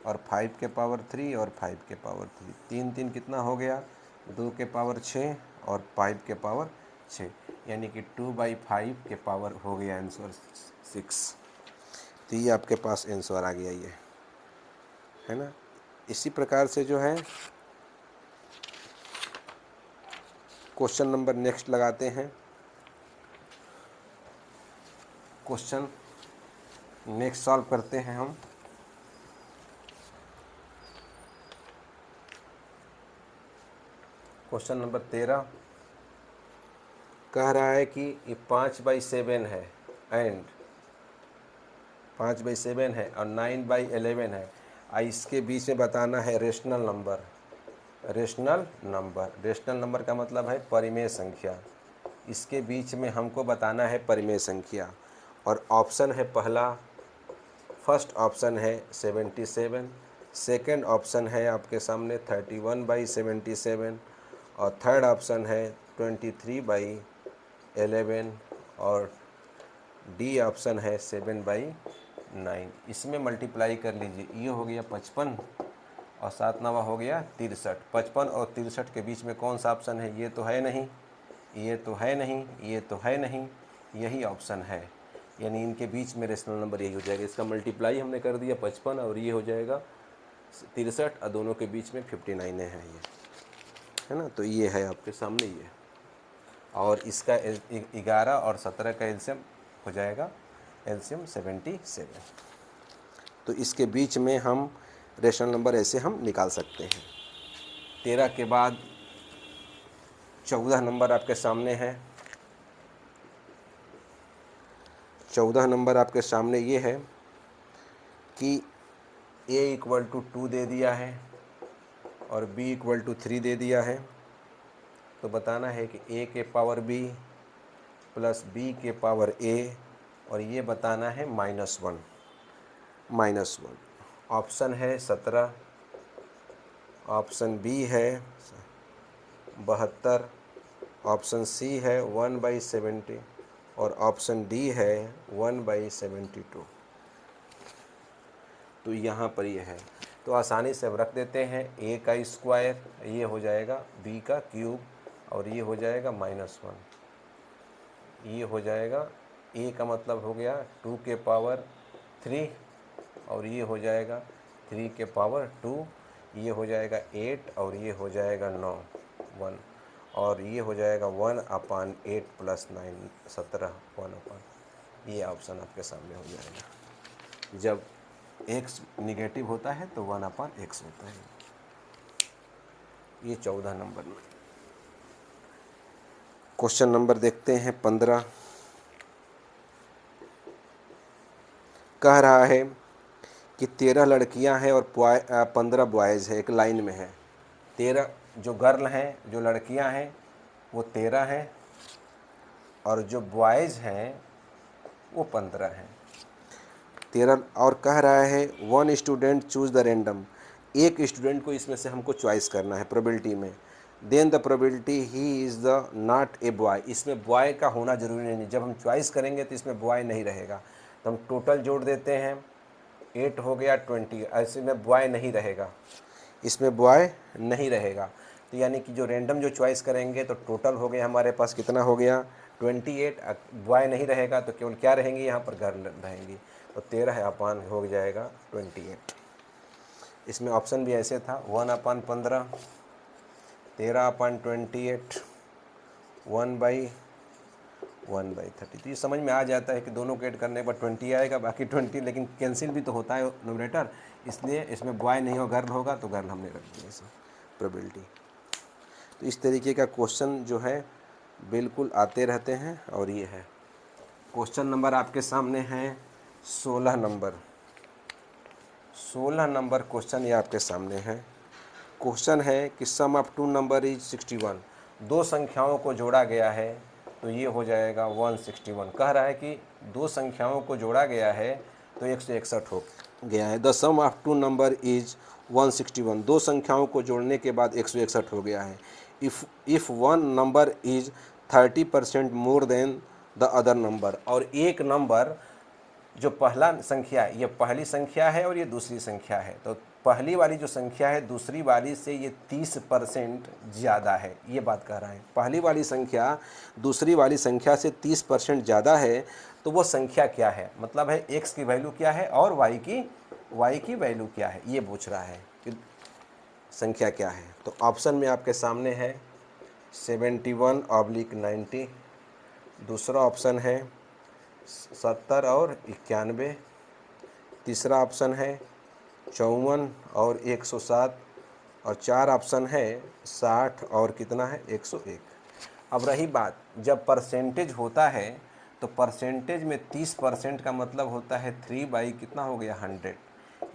और 5 के पावर 3 और 5 के पावर 3, 3 3 कितना हो गया, 2 के पावर 6 और 5 के पावर 6, यानी कि 2/5 के पावर हो गया आंसर 6। तो ये आपके पास आंसर आ गया, ये है ना। इसी प्रकार से जो है क्वेश्चन नंबर नेक्स्ट लगाते हैं। क्वेश्चन नेक्स्ट सॉल्व करते हैं हम। क्वेश्चन नंबर 13 कह रहा है कि ये 5/7 है एंड 5/7 है और 9/11 है। इसके बीच में बताना है रेशनल नंबर। रेशनल नंबर का मतलब है परिमेय संख्या। इसके बीच में हमको बताना है परिमेय संख्या और ऑप्शन है पहला, फर्स्ट ऑप्शन है 77, सेकंड ऑप्शन है आपके सामने 31/77 और थर्ड ऑप्शन है 23/11 और डी ऑप्शन है 7/9। इसमें मल्टीप्लाई कर लीजिए, ये हो गया 55 और 7 नवा हो गया 63। 55 और 63 के बीच में कौन सा ऑप्शन है, ये तो है नहीं, ये तो है नहीं, ये तो है नहीं, यही ऑप्शन है, यानी इनके बीच में रेशनल नंबर यही हो जाएगा। इसका मल्टीप्लाई हमने कर दिया 55 और ये हो जाएगा 63 और दोनों के बीच में 59 है, ये है ना। तो ये है आपके सामने ये, और इसका 11 और 17 का एलसीएम हो जाएगा एलसीएम 77। तो इसके बीच में हम रेशनल नंबर ऐसे हम निकाल सकते हैं। 13 के बाद 14 नंबर आपके सामने है। 14 नंबर आपके सामने ये है कि a = 2 दे दिया है और b = 3 दे दिया है। तो बताना है कि a के पावर b प्लस b के पावर a और ये बताना है -1। ऑप्शन है 17, ऑप्शन बी है 72, ऑप्शन सी है 1/70 और ऑप्शन डी है 1/72। तो यहाँ पर ये है, तो आसानी से अब रख देते हैं। a का स्क्वायर ये हो जाएगा b का क्यूब और ये हो जाएगा -1, ये हो जाएगा a का मतलब हो गया 2 के पावर 3 और ये हो जाएगा 3 के पावर 2, ये हो जाएगा 8 और ये हो जाएगा 9 1 और ये हो जाएगा 1/8 + 9 17 1/, ये ऑप्शन आपके सामने हो जाएगा। जब x निगेटिव होता है तो 1/x होता है। ये 14 नंबर में। क्वेश्चन नंबर देखते हैं 15। कह रहा है कि 13 लड़कियां हैं और 15 बॉयज़ है, एक लाइन में है। 13 जो गर्ल हैं, जो लड़कियां हैं वो 13 हैं और जो बॉयज़ हैं वो 15 हैं। 13 और कह रहा है 1 स्टूडेंट चूज़ द रैंडम, एक स्टूडेंट को इसमें से हमको चॉइस करना है प्रोबेबिलिटी में। Then the probability he is the not a boy, इसमें बॉय का होना ज़रूरी नहीं। जब हम चॉइस करेंगे तो इसमें बॉय नहीं रहेगा। तो हम टोटल जोड़ देते हैं, 8 हो गया 20, ऐसे में बॉय नहीं रहेगा, इसमें बॉय नहीं रहेगा। तो यानी कि जो रैंडम जो चॉइस करेंगे तो टोटल हो गया हमारे पास कितना हो गया 28। बॉय नहीं रहेगा तो केवल क्या रहेंगी यहाँ पर गर्ल रहेंगी। तो 13 हो जाएगा 28। इसमें ऑप्शन भी ऐसे था 1/15, 13/28, 1/30। तो ये समझ में आ जाता है कि दोनों को ऐड करने पर 20 आएगा, बाकी 20, लेकिन कैंसिल भी तो होता है न्यूमरेटर, इसलिए इसमें बॉय नहीं हो गर्ल होगा तो गर्ल हमने रख दिया इसे प्रोबेबिलिटी। तो इस तरीके का क्वेश्चन जो है बिल्कुल आते रहते हैं। और ये है क्वेश्चन नंबर आपके सामने है 16 नंबर। 16 नंबर क्वेश्चन ये आपके सामने है। क्वेश्चन है कि सम ऑफ टू नंबर इज 61, दो संख्याओं को जोड़ा गया है तो ये हो जाएगा 161। कह रहा है कि दो संख्याओं को जोड़ा गया है तो 161 हो गया है। The sum of two number is 161, दो संख्याओं को जोड़ने के बाद 161 हो गया है। If one number is 30% more than the other number, और एक नंबर जो पहला संख्या है, ये पहली संख्या है और ये दूसरी संख्या है, तो पहली वाली जो संख्या है दूसरी वाली से ये 30% ज़्यादा है, ये बात कह रहा है। पहली वाली संख्या दूसरी वाली संख्या से 30% ज़्यादा है तो वो संख्या क्या है, मतलब है x की वैल्यू क्या है और y की वैल्यू क्या है, ये पूछ रहा है कि संख्या क्या है। तो ऑप्शन में आपके सामने है 71/90, दूसरा ऑप्शन है 70 और 91, तीसरा ऑप्शन है 54 और 107, और चार ऑप्शन है 60 और कितना है 101। अब रही बात, जब परसेंटेज होता है तो परसेंटेज में 30% का मतलब होता है 3 कितना हो गया 100,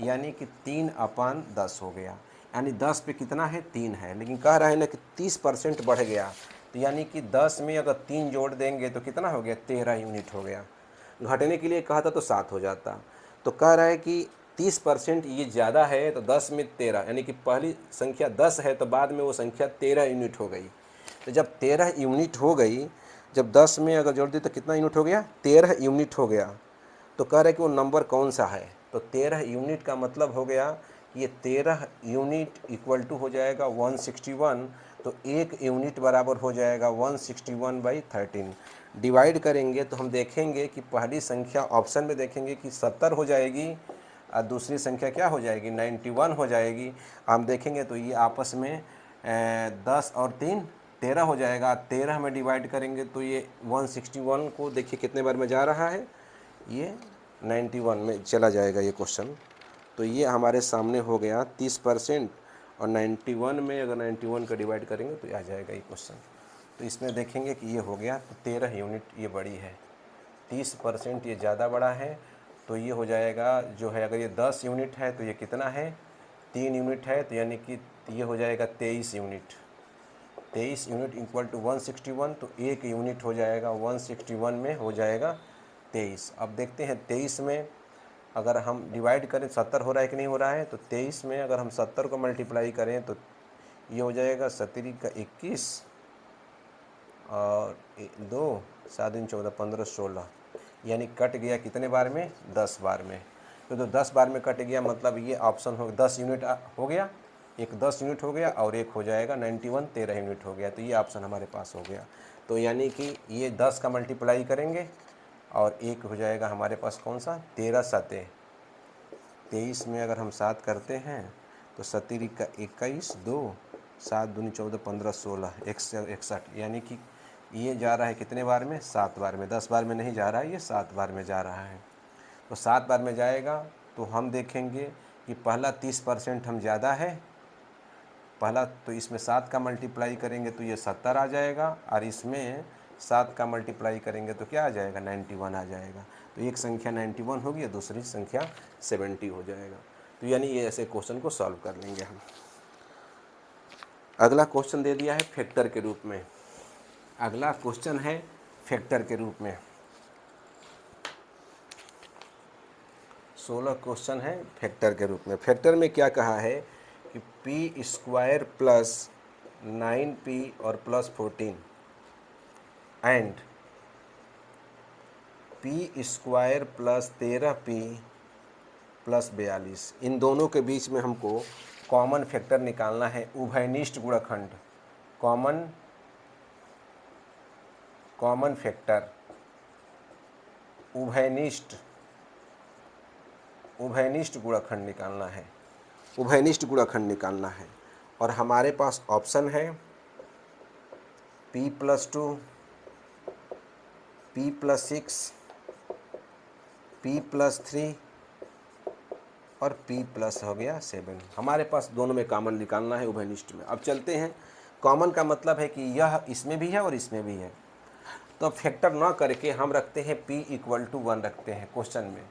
यानी कि 3/10 हो गया, यानी 10 पे कितना है 3 है, लेकिन कह रहा है ना कि 30% बढ़ गया, तो यानी कि 10 में अगर 3 जोड़ देंगे तो कितना हो गया 13 यूनिट हो गया। घटने के लिए कहा था तो 7 हो जाता, तो कह रहा है कि 30% ये ज़्यादा है तो 10 में 13, यानी कि पहली संख्या 10 है तो बाद में वो संख्या 13 यूनिट हो गई। तो जब 13 यूनिट हो गई, जब 10 में अगर जोड़ दी तो कितना यूनिट हो गया 13 यूनिट हो गया। तो कह रहे कि वो नंबर कौन सा है, तो 13 यूनिट का मतलब हो गया कि ये 13 यूनिट इक्वल टू हो जाएगा 161, तो एक यूनिट बराबर हो जाएगा 161/13। डिवाइड करेंगे तो हम देखेंगे कि पहली संख्या ऑप्शन में देखेंगे कि 70 हो जाएगी और दूसरी संख्या क्या हो जाएगी 91 हो जाएगी। हम देखेंगे तो ये आपस में 10 और 3 13 हो जाएगा, 13 में डिवाइड करेंगे तो ये 161 को देखिए कितने बार में जा रहा है, ये 91 में चला जाएगा ये क्वेश्चन। तो ये हमारे सामने हो गया 30%, और 91 में अगर 91 का डिवाइड करेंगे तो आ जाएगा ये क्वेश्चन। तो इसमें देखेंगे कि ये हो गया तो 13 यूनिट ये बड़ी है, 30% ये ज़्यादा बड़ा है, तो ये हो जाएगा जो है, अगर ये 10 यूनिट है तो ये कितना है 3 यूनिट है, तो यानी कि ये हो जाएगा 23 यूनिट। 23 यूनिट इक्वल टू 161, तो एक यूनिट हो जाएगा 161 में हो जाएगा 23। अब देखते हैं 23 में अगर हम डिवाइड करें 70 हो रहा है कि नहीं हो रहा है, तो 23 में अगर हम 70 को मल्टीप्लाई करें तो ये हो जाएगा 17 का 21 और 2 7 दिन 14 15 16, यानी कट गया कितने बार में 10 बार में। तो 10 बार में कट गया, मतलब ये ऑप्शन हो 10 यूनिट हो गया, एक 10 यूनिट हो गया और एक हो जाएगा 91 13 यूनिट हो गया, तो ये ऑप्शन हमारे पास हो गया। तो यानी कि ये 10 का मल्टीप्लाई करेंगे और एक हो जाएगा हमारे पास कौन सा 13 7 23 में अगर हम 7 करते हैं तो 17 का 21 2 7 दूनी 14 15 16 161, यानी कि ये जा रहा है कितने बार में 7 बार में, 10 बार में नहीं जा रहा है, ये 7 बार में जा रहा है। तो 7 बार में जाएगा तो हम देखेंगे कि पहला 30% हम ज़्यादा है पहला, तो इसमें 7 का मल्टीप्लाई करेंगे तो ये 70 आ जाएगा, और इसमें 7 का मल्टीप्लाई करेंगे तो क्या आ जाएगा 91 आ जाएगा। तो एक संख्या 91 होगी और दूसरी संख्या 70 हो जाएगा। तो यानी ये ऐसे क्वेश्चन को सॉल्व कर लेंगे हम। अगला क्वेश्चन दे दिया है फैक्टर के रूप में, अगला क्वेश्चन है फैक्टर के रूप में। 16 क्वेश्चन है फैक्टर के रूप में। फैक्टर में क्या कहा है कि p² प्लस 9p और plus 14 and p² plus 13p plus 42, इन दोनों के बीच में हमको कॉमन फैक्टर निकालना है। उभयनिष्ठ गुणनखंड, कॉमन फैक्टर उभयनिष्ठ गुणनखंड निकालना है, उभयनिष्ठ गुणनखंड निकालना है। और हमारे पास ऑप्शन है p+2, p+6, p+3 और p+ हो गया 7। हमारे पास दोनों में कॉमन निकालना है उभयनिष्ठ में। अब चलते हैं, कॉमन का मतलब है कि यह इसमें भी है और इसमें भी है, तो फैक्टर ना करके हम रखते हैं p = 1 रखते हैं क्वेश्चन में।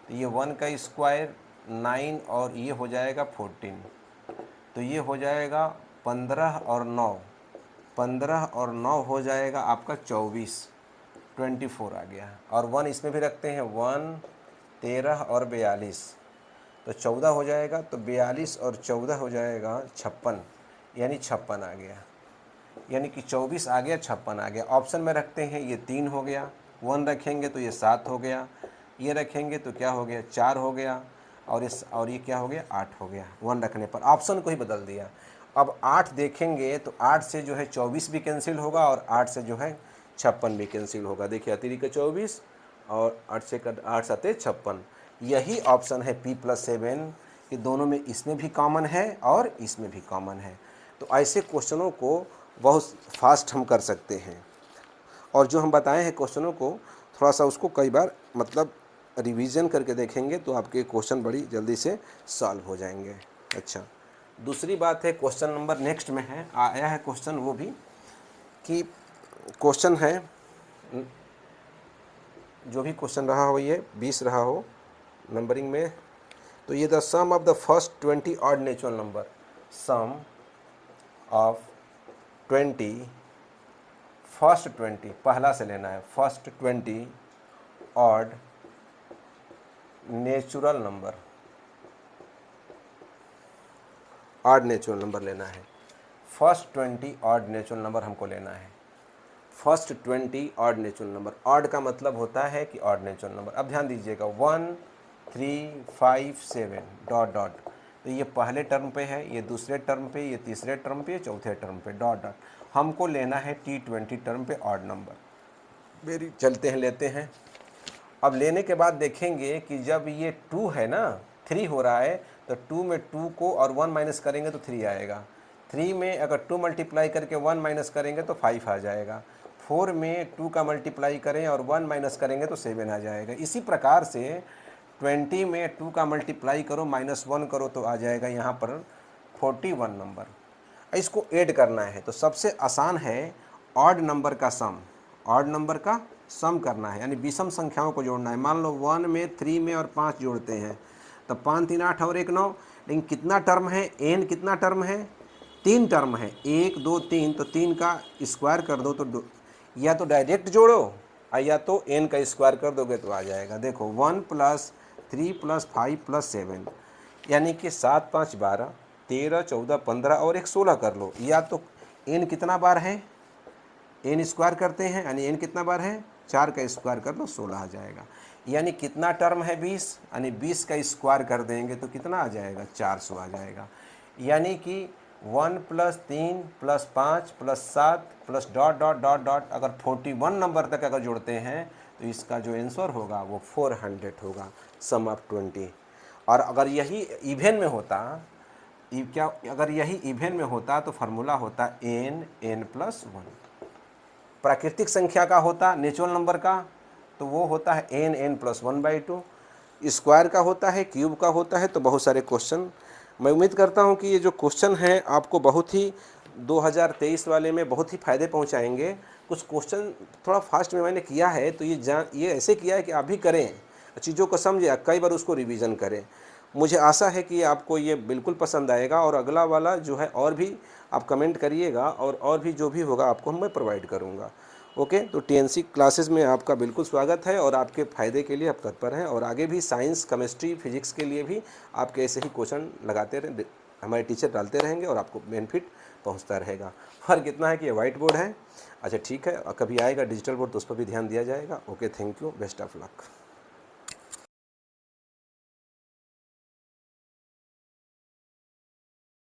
तो ये 1 का स्क्वायर 9 और ये हो जाएगा 14, तो ये हो जाएगा 15 और 9, 15 और 9 हो जाएगा आपका 24, 24 आ गया। और 1 इसमें भी रखते हैं, 1, 13 और 42, तो 14 हो जाएगा। तो 42 और 14 हो जाएगा 56, यानी 56 आ गया, यानी कि 24 आ गया, 56 आ गया। ऑप्शन में रखते हैं, ये 3 हो गया, 1 रखेंगे तो ये 7 हो गया, ये रखेंगे तो क्या हो गया, 4 हो गया, और ये क्या हो गया, 8 हो गया। 1 रखने पर ऑप्शन को ही बदल दिया। अब 8 देखेंगे तो 8 से जो है 24 भी कैंसिल होगा और 8 से जो है 56 भी कैंसिल होगा। देखिए अतिरिक्त का 24 और 8 से 8 7 56, यही ऑप्शन है P+7 कि दोनों में इसमें भी कॉमन है और इसमें भी कॉमन है। तो ऐसे क्वेश्चनों को बहुत फास्ट हम कर सकते हैं, और जो हम बताए हैं क्वेश्चनों को थोड़ा सा उसको कई बार मतलब रिवीजन करके देखेंगे तो आपके क्वेश्चन बड़ी जल्दी से सॉल्व हो जाएंगे। अच्छा, दूसरी बात है, क्वेश्चन नंबर नेक्स्ट में है, आया है क्वेश्चन वो भी कि क्वेश्चन है, जो भी क्वेश्चन रहा हो, ये 20 रहा हो नंबरिंग में, तो ये the sum of the first 20 odd natural number, sum of 20 first 20, पहला से लेना है, first 20 odd natural number, odd natural number लेना है। फर्स्ट 20 ऑड नेचुरल नंबर हमको लेना है, first 20 odd natural number. Odd का मतलब होता है कि ऑड नेचुरल नंबर। अब ध्यान दीजिएगा, 1, 3, 5, 7 डॉट डॉट, तो ये पहले टर्म पे है, ये दूसरे टर्म पे, ये तीसरे टर्म पे, चौथे टर्म पे, डॉट डॉट। हमको लेना है T20 टर्म पे ऑड नंबर। मेरी चलते हैं, लेते हैं। अब लेने के बाद देखेंगे कि जब ये 2 है ना, 3 हो रहा है, तो 2 में 2 को और 1 माइनस करेंगे तो 3 आएगा। 3 में अगर 2 मल्टीप्लाई करके 1 माइनस करेंगे तो 5 आ जाएगा। 4 में 2 का मल्टीप्लाई करें और 1 माइनस करेंगे तो 7 आ जाएगा। इसी प्रकार से 20 में 2 का मल्टीप्लाई करो, -1 करो तो आ जाएगा यहाँ पर 41 नंबर। इसको ऐड करना है तो सबसे आसान है ऑड नंबर का सम, ऑड नंबर का सम करना है, यानी विषम संख्याओं को जोड़ना है। मान लो 1 में 3 में और 5 जोड़ते हैं, तब 5 3 8 और 1 9, लेकिन कितना टर्म है, n कितना टर्म है, 3 टर्म है, 1 2 3, तो 3 का स्क्वायर कर दो तो या तो डायरेक्ट जोड़ो या तो n का स्क्वायर कर दोगे तो आ जाएगा। देखो 1 + 3 + 5 + 7, यानी कि 7 5 12, 13 14 15 और 1 16 कर लो। या तो n कितना बार है, n स्क्वायर करते हैं, यानी n कितना बार है, 4 का स्क्वायर कर लो 16 आ जाएगा। यानी कितना टर्म है 20, यानी 20 का स्क्वायर कर देंगे तो कितना आ जाएगा, 400 आ जाएगा। यानी कि 1 + 3 + 5 + 7 + डॉट डॉट डॉट डॉट, अगर 41 नंबर तक अगर जोड़ते हैं तो इसका जो आंसर होगा वो 400 होगा, सम ऑफ 20। और अगर यही इवेन में होता, अगर यही इवेन में होता तो फार्मूला होता n+1। प्राकृतिक संख्या का होता, नेचुरल नंबर का, तो वो होता है n+1/2। स्क्वायर का होता है, क्यूब का होता है। तो बहुत सारे क्वेश्चन, मैं उम्मीद करता हूँ कि ये जो क्वेश्चन हैं आपको बहुत ही 2023 वाले में बहुत ही फ़ायदे पहुँचाएंगे। कुछ क्वेश्चन थोड़ा फास्ट में मैंने किया है, तो ये ऐसे किया है कि आप भी करें, चीज़ों को समझें, कई बार उसको रिवीजन करें। मुझे आशा है कि आपको ये बिल्कुल पसंद आएगा, और अगला वाला जो है और भी आप कमेंट करिएगा, और भी जो भी होगा आपको मैं प्रोवाइड करूँगा। ओके, तो TNC क्लासेस में आपका बिल्कुल स्वागत है, और आपके फ़ायदे के लिए आप तत्पर हैं, और आगे भी साइंस, केमिस्ट्री, फिजिक्स के लिए भी आपके ऐसे ही क्वेश्चन लगाते रहें, हमारे टीचर डालते रहेंगे और आपको बेनिफिट पहुंचता रहेगा। फ़र्क इतना है कि ये वाइट बोर्ड है। अच्छा ठीक है, कभी आएगा डिजिटल बोर्ड तो उस पर भी ध्यान दिया जाएगा। Okay, thank you, best of luck.